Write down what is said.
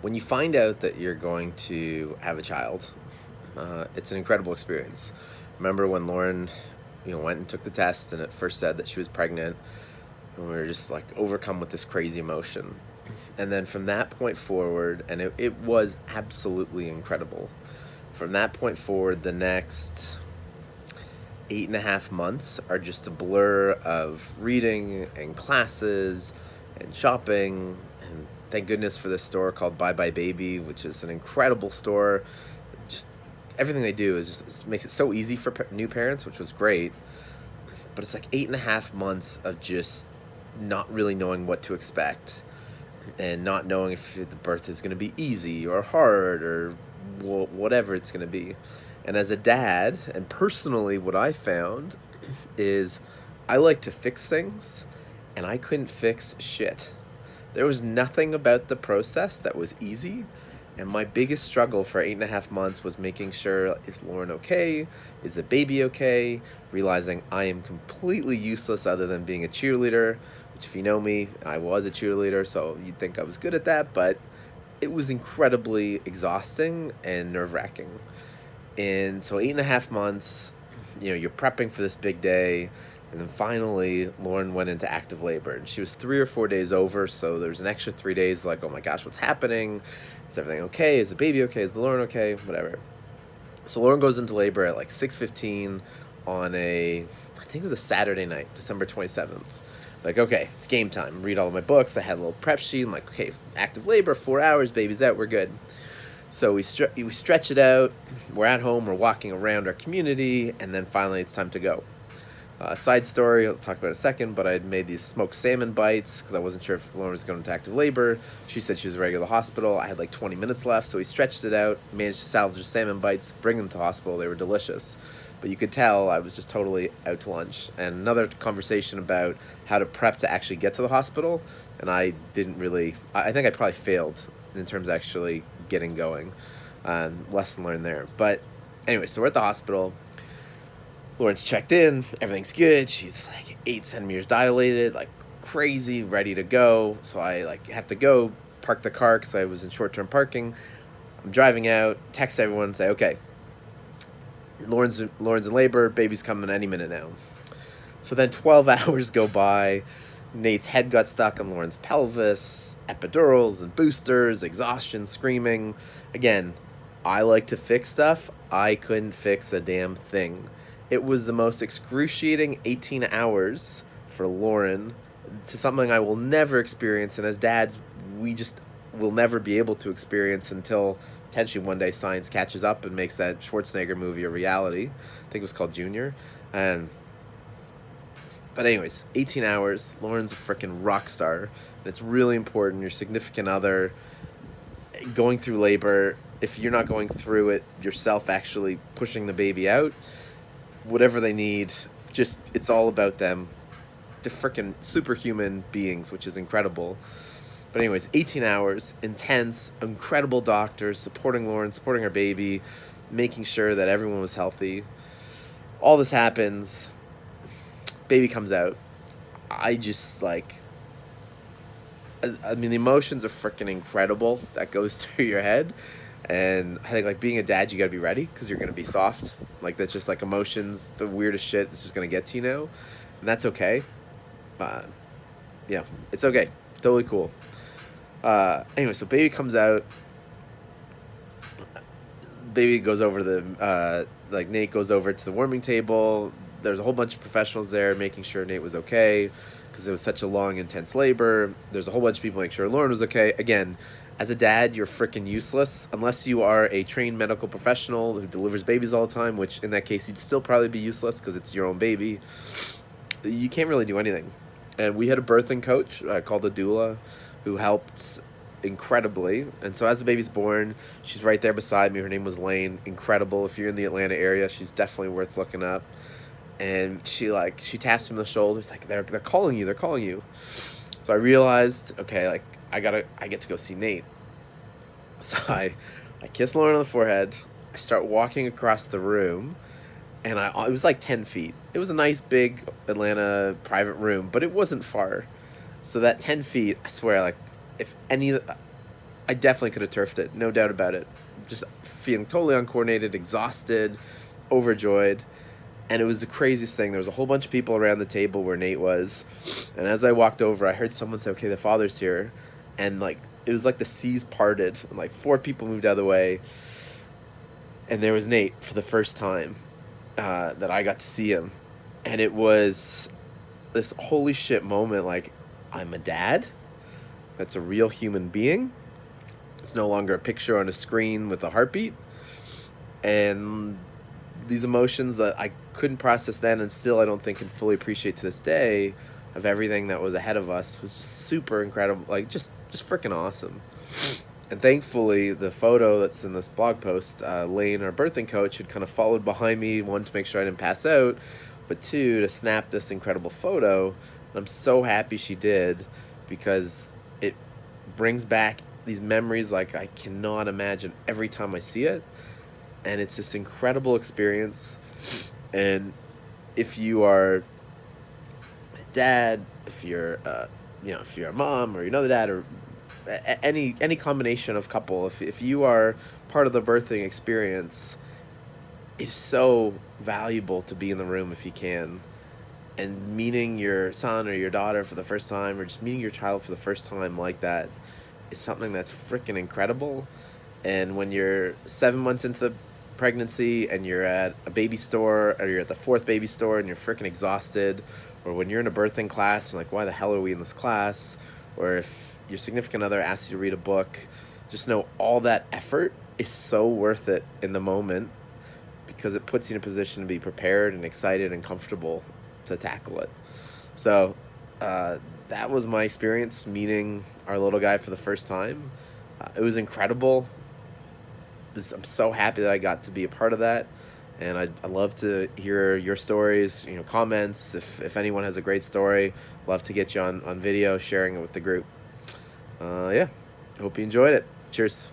When you find out that you're going to have a child, it's an incredible experience. Remember when Lauren, went and took the test and it first said that she was pregnant, and we were just like overcome with this crazy emotion. And then from that point forward, and it was absolutely incredible. From that point forward, the next 8.5 months are just a blur of reading and classes and shopping. And thank goodness for this store called Bye Bye Baby, which is an incredible store. Just everything they do is just, it makes it so easy for new parents, which was great. But it's like 8.5 months of just not really knowing what to expect and not knowing if the birth is going to be easy or hard or whatever it's going to be. And as a dad, and personally, what I found is I like to fix things, and I couldn't fix shit. There was nothing about the process that was easy. And my biggest struggle for 8.5 months was making sure, is Lauren okay? Is the baby okay? Realizing I am completely useless other than being a cheerleader, which, if you know me, I was a cheerleader, so you'd think I was good at that, but it was incredibly exhausting and nerve-wracking. And so 8.5 months, you're prepping for this big day. And then finally, Lauren went into active labor. And she was 3 or 4 days over, so there's an extra 3 days like, oh my gosh, what's happening? Is everything okay? Is the baby okay? Is the Lauren okay? Whatever. So Lauren goes into labor at like 6:15 on I think it was a Saturday night, December 27th. Like, okay, it's game time. Read all of my books. I had a little prep sheet. I'm like, okay, active labor, 4 hours, baby's out, we're good. So we stretch it out. We're at home. We're walking around our community, and then finally it's time to go. Side story, I'll talk about in a second, but I had made these smoked salmon bites because I wasn't sure if Lauren was going into active labor. She said she was ready to go to the hospital. I had like 20 minutes left, so we stretched it out, managed to salvage the salmon bites, bring them to the hospital. They were delicious. But you could tell I was just totally out to lunch. And another conversation about how to prep to actually get to the hospital, and I didn't really, I think I probably failed in terms of actually getting going. Lesson learned there. But anyway, so we're at the hospital. Lauren's checked in, everything's good. She's like 8 centimeters dilated, like crazy, ready to go. So I like have to go park the car because I was in short-term parking. I'm driving out, text everyone, say, okay, Lauren's in labor, baby's coming any minute now. So then 12 hours go by. Nate's head got stuck on Lauren's pelvis, epidurals and boosters, exhaustion, screaming. Again, I like to fix stuff. I couldn't fix a damn thing. It was the most excruciating 18 hours for Lauren, to something I will never experience, and as dads, we just will never be able to experience until potentially one day science catches up and makes that Schwarzenegger movie a reality. I think it was called Junior. But anyways, 18 hours, Lauren's a freaking rock star, and it's really important, your significant other going through labor, if you're not going through it yourself, actually pushing the baby out, whatever they need, just, it's all about them. They're freaking superhuman beings, which is incredible. But anyways, 18 hours, intense, incredible doctors supporting Lauren, supporting her baby, making sure that everyone was healthy. All this happens. Baby comes out. I just like, I mean, the emotions are freaking incredible that goes through your head. And I think, like, being a dad, you gotta be ready because you're gonna be soft. Like, that's just like emotions, the weirdest shit is just gonna get to you now. And that's okay. Yeah, it's okay. Totally cool. Anyway, so baby comes out. Baby goes over to like, Nate goes over to the warming table. There's a whole bunch of professionals there making sure Nate was okay because it was such a long, intense labor. There's a whole bunch of people making sure Lauren was okay. Again, as a dad, you're freaking useless unless you are a trained medical professional who delivers babies all the time, which in that case, you'd still probably be useless because it's your own baby. You can't really do anything. And we had a birthing coach called a doula who helped incredibly. And so as the baby's born, she's right there beside me. Her name was Lane. Incredible. If you're in the Atlanta area, she's definitely worth looking up. And she taps him on the shoulder. It's like, they're calling you. They're calling you. So I realized, okay, like, I get to go see Nate. So I kiss Lauren on the forehead. I start walking across the room, and it was like 10 feet. It was a nice big Atlanta private room, but it wasn't far. So that 10 feet, I swear, like, if any, I definitely could have turfed it, no doubt about it. Just feeling totally uncoordinated, exhausted, overjoyed. And it was the craziest thing. There was a whole bunch of people around the table where Nate was. And as I walked over, I heard someone say, okay, the father's here. And like, it was like the seas parted. And like 4 people moved out of the way. And there was Nate for the first time that I got to see him. And it was this holy shit moment. Like, I'm a dad. That's a real human being. It's no longer a picture on a screen with a heartbeat. And these emotions that I couldn't process then, and still I don't think can fully appreciate to this day, of everything that was ahead of us, was just super incredible. Like, just freaking awesome. And thankfully, the photo that's in this blog post, Lane, our birthing coach, had kind of followed behind me, one, to make sure I didn't pass out, but two, to snap this incredible photo. And I'm so happy she did, because it brings back these memories like I cannot imagine every time I see it. And it's this incredible experience. And if you are a dad, if you're if you're a mom, or you know the dad, or any combination of couple, if you are part of the birthing experience, it's so valuable to be in the room if you can. And meeting your son or your daughter for the first time, or just meeting your child for the first time like that, is something that's freaking incredible. And when you're 7 months into the pregnancy and you're at a baby store, or you're at the 4th baby store and you're freaking exhausted, or when you're in a birthing class and like, why the hell are we in this class? Or if your significant other asks you to read a book, just know all that effort is so worth it in the moment, because it puts you in a position to be prepared and excited and comfortable to tackle it. So that was my experience meeting our little guy for the first time. It was incredible. I'm so happy that I got to be a part of that, and I'd love to hear your stories, comments. If anyone has a great story, love to get you on video, sharing it with the group. Yeah, hope you enjoyed it. Cheers.